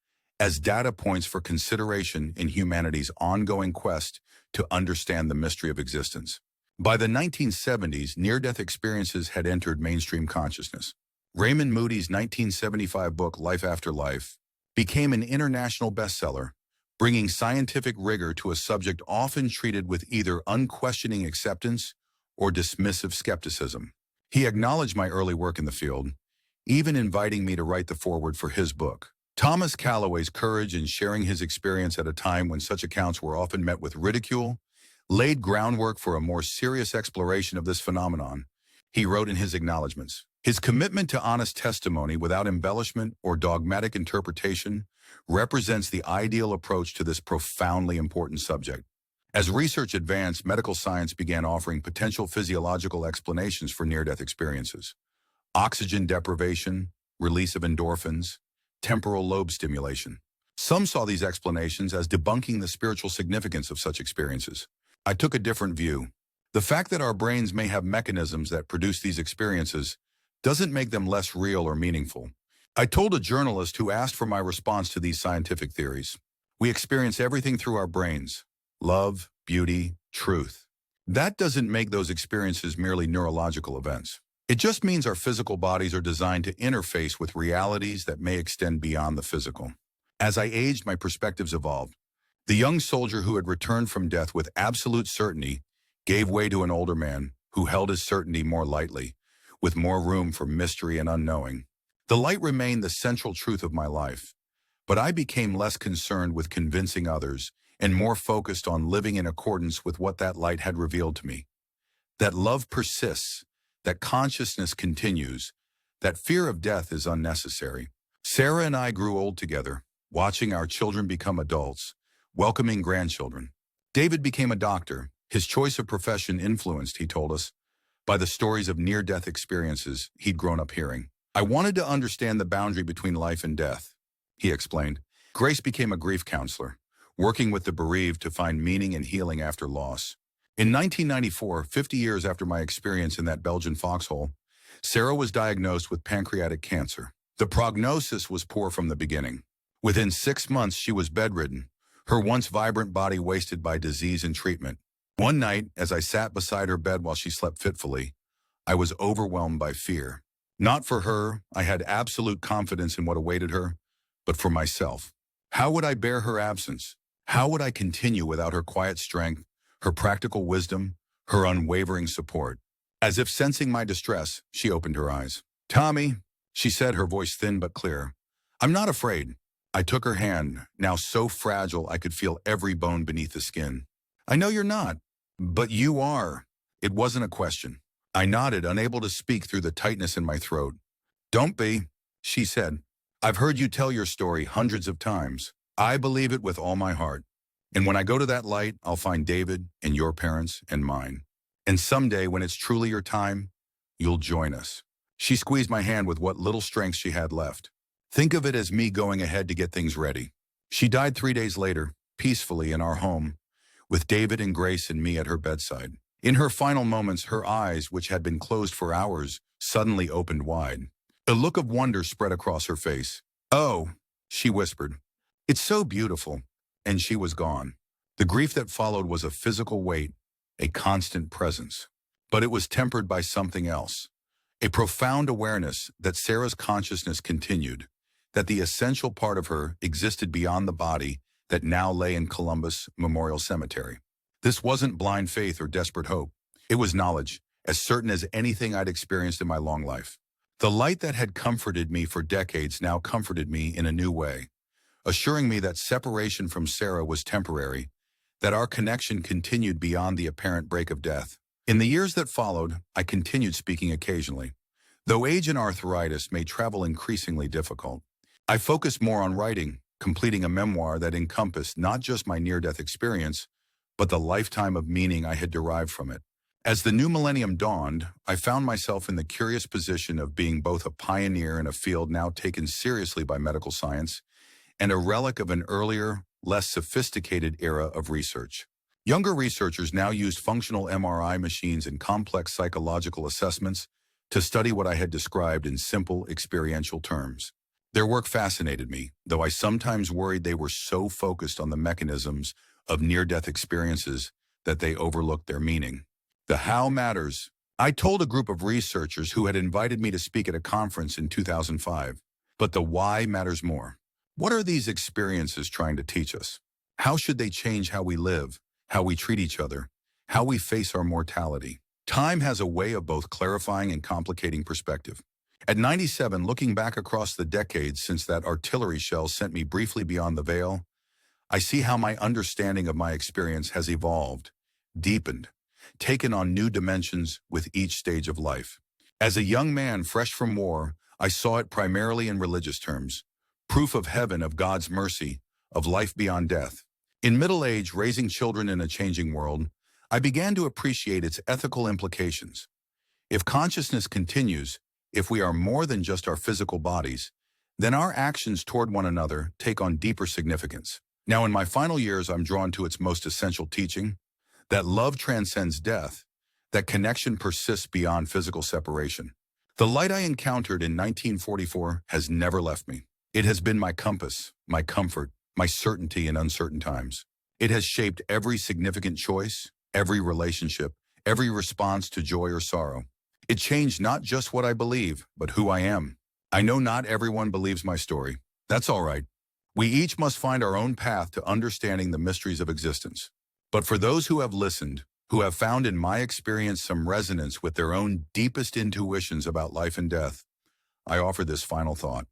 as data points for consideration in humanity's ongoing quest to understand the mystery of existence. By the 1970s, near-death experiences had entered mainstream consciousness. Raymond Moody's 1975 book, Life After Life, became an international bestseller, bringing scientific rigor to a subject often treated with either unquestioning acceptance or dismissive skepticism. He acknowledged my early work in the field, even inviting me to write the foreword for his book. Thomas Calloway's courage in sharing his experience at a time when such accounts were often met with ridicule laid groundwork for a more serious exploration of this phenomenon. He wrote in his acknowledgments, his commitment to honest testimony without embellishment or dogmatic interpretation represents the ideal approach to this profoundly important subject. As research advanced, medical science began offering potential physiological explanations for near-death experiences. Oxygen deprivation, release of endorphins, temporal lobe stimulation. Some saw these explanations as debunking the spiritual significance of such experiences. I took a different view. The fact that our brains may have mechanisms that produce these experiences doesn't make them less real or meaningful. I told a journalist who asked for my response to these scientific theories, we experience everything through our brains: love, beauty, truth. That doesn't make those experiences merely neurological events. It just means our physical bodies are designed to interface with realities that may extend beyond the physical. As I aged, my perspectives evolved. The young soldier who had returned from death with absolute certainty gave way to an older man who held his certainty more lightly, with more room for mystery and unknowing. The light remained the central truth of my life, but I became less concerned with convincing others and more focused on living in accordance with what that light had revealed to me. That love persists, that consciousness continues, that fear of death is unnecessary. Sarah and I grew old together, watching our children become adults, welcoming grandchildren. David became a doctor, his choice of profession influenced, he told us, by the stories of near-death experiences he'd grown up hearing. I wanted to understand the boundary between life and death, he explained. Grace became a grief counselor, working with the bereaved to find meaning and healing after loss. In 1994, 50 years after my experience in that Belgian foxhole, Sarah was diagnosed with pancreatic cancer. The prognosis was poor from the beginning. Within 6 months, she was bedridden, her once vibrant body wasted by disease and treatment. One night, as I sat beside her bed while she slept fitfully, I was overwhelmed by fear. Not for her, I had absolute confidence in what awaited her, but for myself. How would I bear her absence? How would I continue without her quiet strength, her practical wisdom, her unwavering support? As if sensing my distress, she opened her eyes. "Tommy," she said, her voice thin but clear. "I'm not afraid." I took her hand, now so fragile I could feel every bone beneath the skin. "I know you're not, but you are." It wasn't a question. I nodded, unable to speak through the tightness in my throat. "Don't be," she said. "I've heard you tell your story hundreds of times. I believe it with all my heart. And when I go to that light, I'll find David and your parents and mine. And someday, when it's truly your time, you'll join us." She squeezed my hand with what little strength she had left. "Think of it as me going ahead to get things ready." She died 3 days later, peacefully in our home, with David and Grace and me at her bedside. In her final moments, her eyes, which had been closed for hours, suddenly opened wide. A look of wonder spread across her face. "Oh," she whispered, "it's so beautiful." And she was gone. The grief that followed was a physical weight, a constant presence. But it was tempered by something else. A profound awareness that Sarah's consciousness continued, that the essential part of her existed beyond the body that now lay in Columbus Memorial Cemetery. This wasn't blind faith or desperate hope. It was knowledge, as certain as anything I'd experienced in my long life. The light that had comforted me for decades now comforted me in a new way, assuring me that separation from Sarah was temporary, that our connection continued beyond the apparent break of death. In the years that followed, I continued speaking occasionally. Though age and arthritis made travel increasingly difficult, I focused more on writing, completing a memoir that encompassed not just my near-death experience, but the lifetime of meaning I had derived from it. As the new millennium dawned, I found myself in the curious position of being both a pioneer in a field now taken seriously by medical science and a relic of an earlier, less sophisticated era of research. Younger researchers now used functional MRI machines and complex psychological assessments to study what I had described in simple, experiential terms. Their work fascinated me, though I sometimes worried they were so focused on the mechanisms of near-death experiences that they overlooked their meaning. The how matters. I told a group of researchers who had invited me to speak at a conference in 2005, but the why matters more. What are these experiences trying to teach us? How should they change how we live, how we treat each other, how we face our mortality? Time has a way of both clarifying and complicating perspective. At 97, looking back across the decades since that artillery shell sent me briefly beyond the veil, I see how my understanding of my experience has evolved, deepened, taken on new dimensions with each stage of life. As a young man fresh from war, I saw it primarily in religious terms, proof of heaven, of God's mercy, of life beyond death. In middle age, raising children in a changing world, I began to appreciate its ethical implications. If consciousness continues, if we are more than just our physical bodies, then our actions toward one another take on deeper significance. Now, in my final years, I'm drawn to its most essential teaching, that love transcends death, that connection persists beyond physical separation. The light I encountered in 1944 has never left me. It has been my compass, my comfort, my certainty in uncertain times. It has shaped every significant choice, every relationship, every response to joy or sorrow. It changed not just what I believe, but who I am. I know not everyone believes my story. That's all right. We each must find our own path to understanding the mysteries of existence. But for those who have listened, who have found in my experience some resonance with their own deepest intuitions about life and death, I offer this final thought.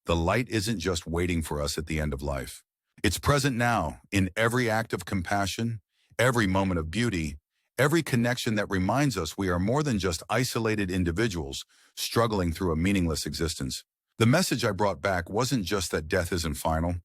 The light isn't just waiting for us at the end of life. It's present now in every act of compassion, every moment of beauty, every connection that reminds us we are more than just isolated individuals struggling through a meaningless existence. The message I brought back wasn't just that death isn't final.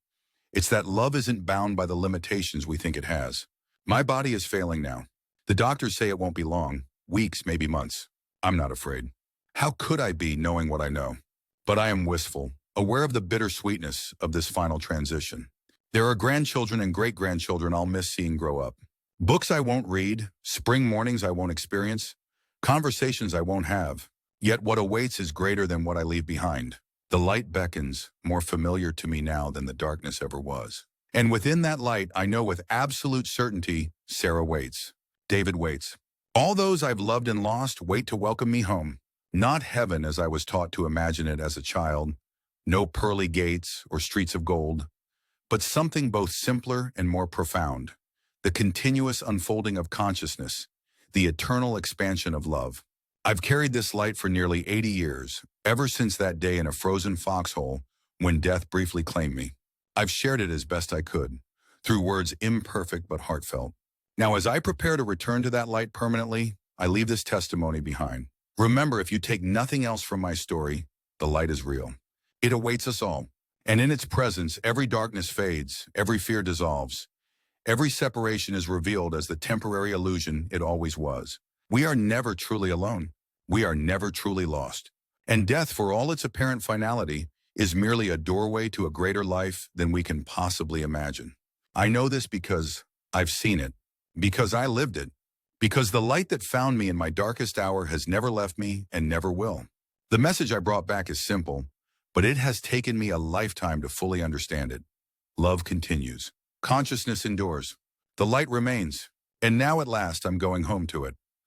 It's that love isn't bound by the limitations we think it has. My body is failing now. The doctors say it won't be long, weeks, maybe months. I'm not afraid. How could I be knowing what I know? But I am wistful, aware of the bittersweetness of this final transition. There are grandchildren and great-grandchildren I'll miss seeing grow up. Books I won't read, spring mornings I won't experience, conversations I won't have. Yet what awaits is greater than what I leave behind. The light beckons, more familiar to me now than the darkness ever was. And within that light, I know with absolute certainty, Sarah waits. David waits. All those I've loved and lost wait to welcome me home. Not heaven as I was taught to imagine it as a child, no pearly gates or streets of gold, but something both simpler and more profound. The continuous unfolding of consciousness, the eternal expansion of love. I've carried this light for nearly 80 years, ever since that day in a frozen foxhole when death briefly claimed me. I've shared it as best I could, through words imperfect but heartfelt. Now, as I prepare to return to that light permanently, I leave this testimony behind. Remember, if you take nothing else from my story, the light is real. It awaits us all. And in its presence, every darkness fades, every fear dissolves. Every separation is revealed as the temporary illusion it always was. We are never truly alone. We are never truly lost. And death, for all its apparent finality, is merely a doorway to a greater life than we can possibly imagine. I know this because I've seen it, because I lived it, because the light that found me in my darkest hour has never left me and never will. The message I brought back is simple, but it has taken me a lifetime to fully understand it. Love continues. Consciousness endures. The light remains. And now at last I'm going home to it.